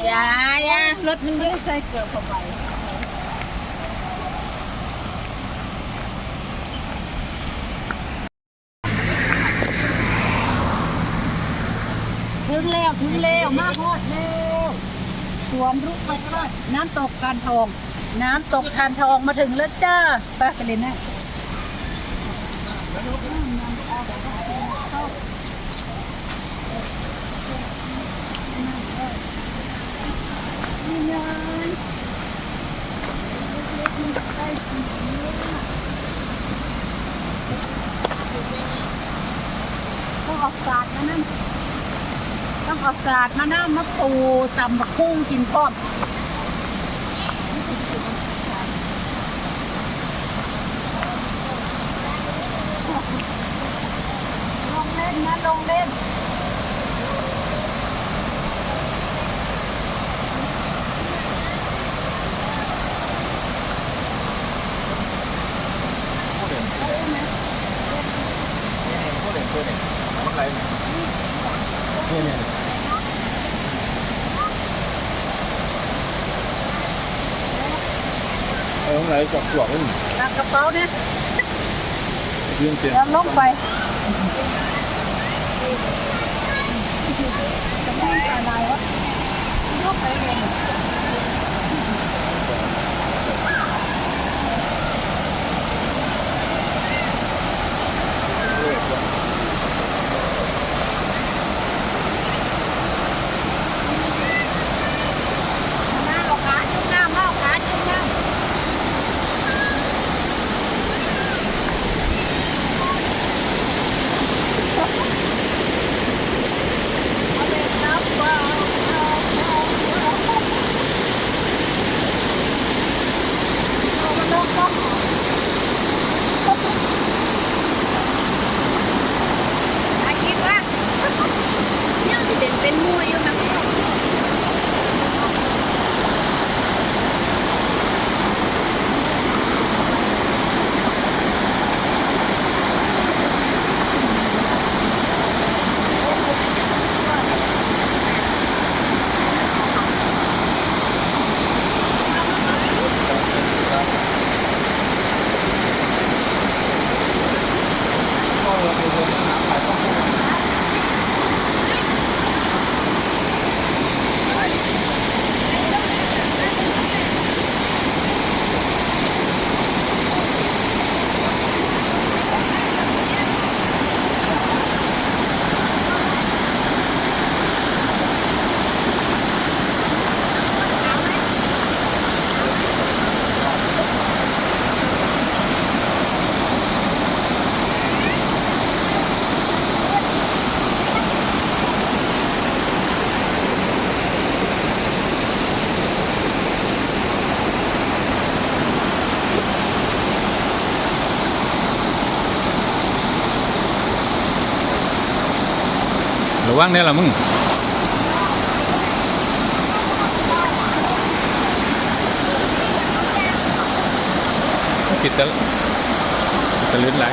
อย่ารถมันไม่ได้ใส่เกลือเข้าไปถึงแล้วมาฮอดแล้วสวนรุกไปทอดน้ำตกทานทองมาถึงแล้วจ้าป้าสลินนะต้องเอาศาสตร์มานั่นมาปูตำบักหุ่งกินพร้อมลงเล่นไหนจับหลอกนี่ ตักกระเป๋าเนี่ย ยืนเตียง แล้วลงไปจะไม่อะไรวะลงไปเลยเป็นมวยอยู่นะระวังได้ละมึงกิดจะลื่นไหล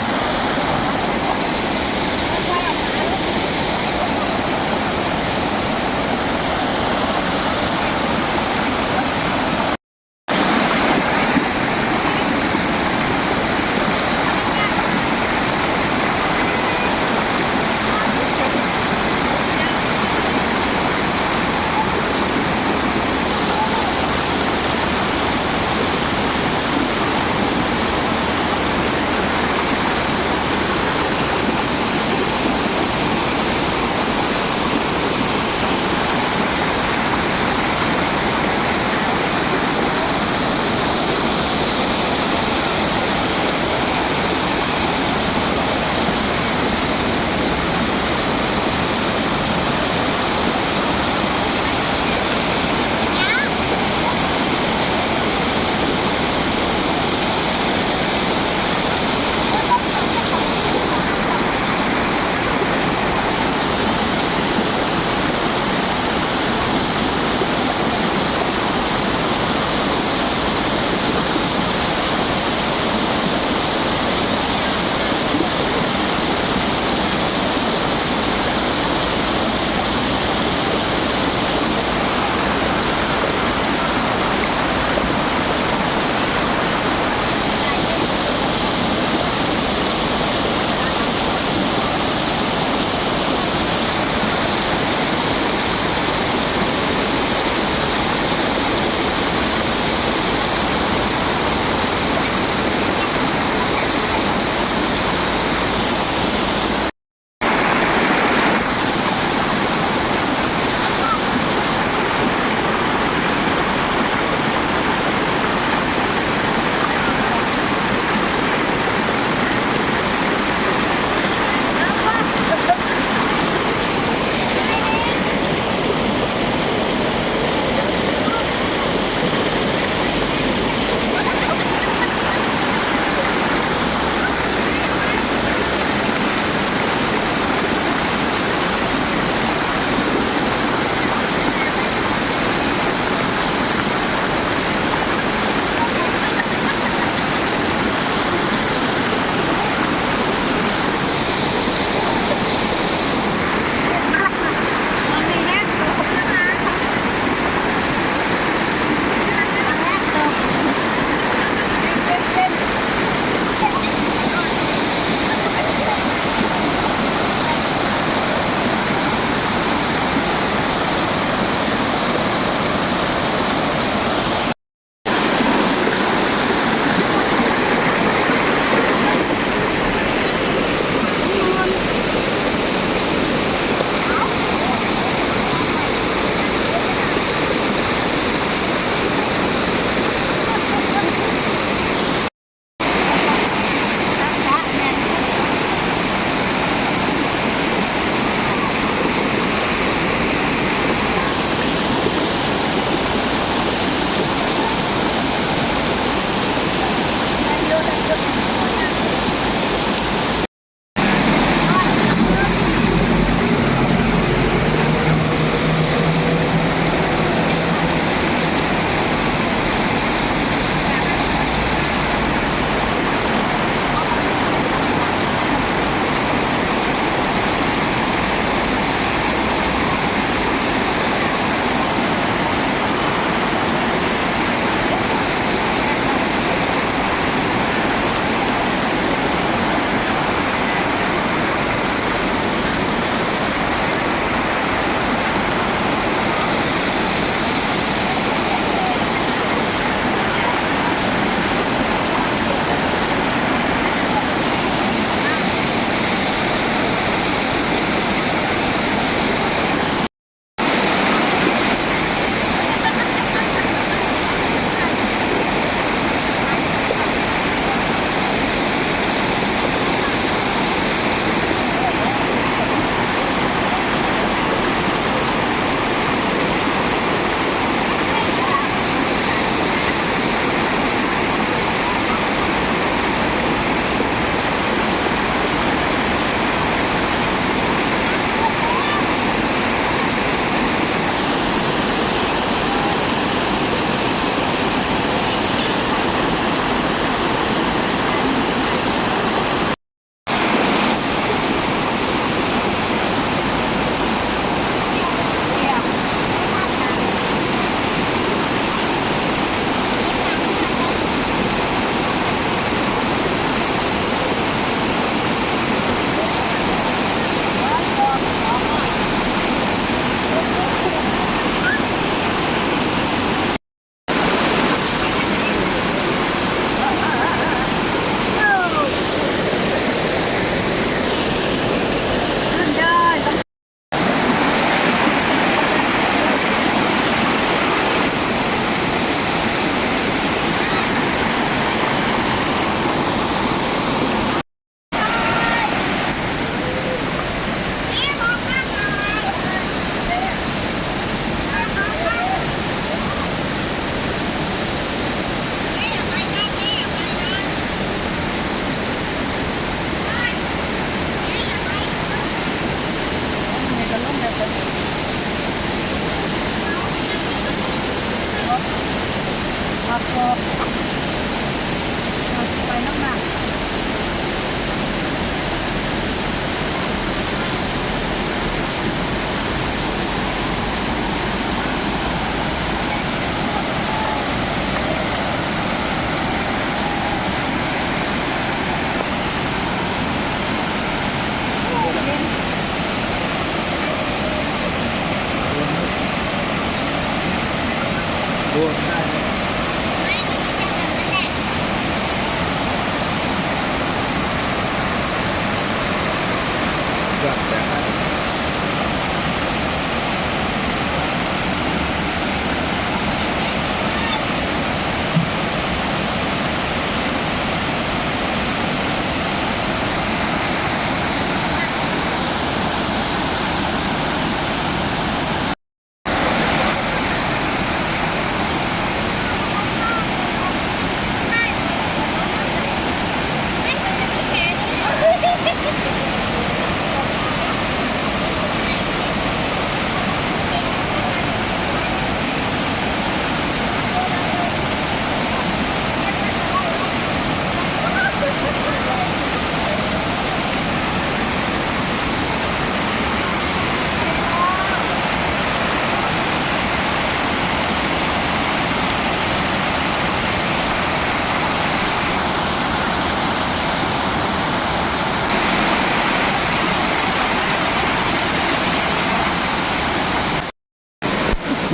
อดจ้า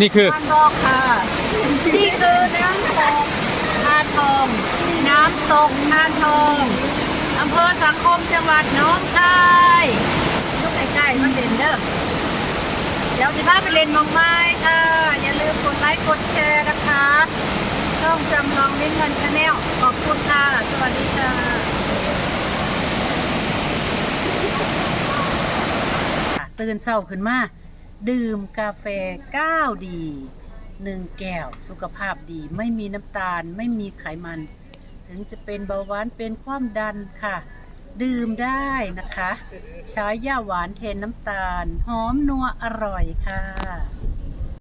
นี่คือ ทานบอกค่ะนี่คือน้ำตกทานทองน้ำตกทานทองอำเภอสังคมจังหวัดหนองคายลูกใกล้ๆมันเด่นเด้อเดี๋ยวจะพาไปเล่นมองไม้ค่ะอย่าลืมกดไลค์กดแชร์นะคะช่องจำลองลิ้นเงินชาแนลขอบคุณค่ะสวัสดีค่ะตื่นเช้าขึ้นมาดื่มกาแฟ9ดี1แก้วสุขภาพดีไม่มีน้ำตาลไม่มีไขมันถึงจะเป็นเบาหวานเป็นความดันค่ะดื่มได้นะคะใช้ย่าหวานแทนน้ำตาลหอมนัวอร่อยค่ะ